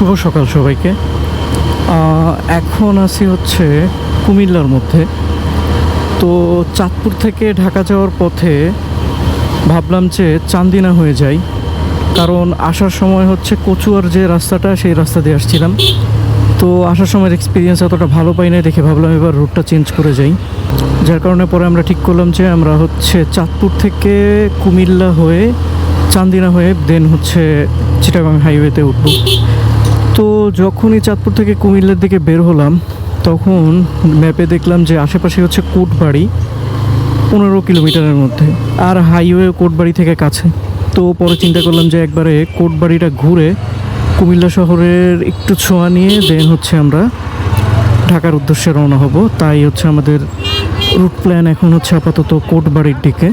শুভ সকাল সবাইকে। এখন আছি হচ্ছে কুমিল্লার মধ্যে। তো চাঁদপুর থেকে ঢাকা যাওয়ার পথে ভাবলাম যে চান্দিনা হয়ে যাই, কারণ আসার সময় হচ্ছে কচুয়ার যে রাস্তাটা সেই রাস্তা দিয়ে আসছিলাম। তো আসার সময়ের এক্সপিরিয়েন্স অতটা ভালো পাই না, দেখে ভাবলাম এবার রুটটা চেঞ্জ করে যাই। যার কারণে পরে আমরা ঠিক করলাম যে আমরা হচ্ছে চাঁদপুর থেকে কুমিল্লা হয়ে চান্দিনা হয়ে দেন হচ্ছে চিটাগাং হাইওয়েতে উঠব। তো যখনই চাঁদপুর থেকে কুমিল্লার দিকে বের হলাম তখন ম্যাপে দেখলাম যে আশেপাশে হচ্ছে কোটবাড়ি, 15 কিলোমিটারের মধ্যে, আর হাইওয়ে কোটবাড়ি থেকে কাছে। তো পরে চিন্তা করলাম যে একবারে কোটবাড়িটা ঘুরে কুমিল্লা শহরের একটু ছোঁয়া নিয়ে দেন হচ্ছে আমরা ঢাকার উদ্দেশ্যে রওনা হব। তাই হচ্ছে আমাদের রুট প্ল্যান এখন হচ্ছে আপাতত কোটবাড়ির দিকে।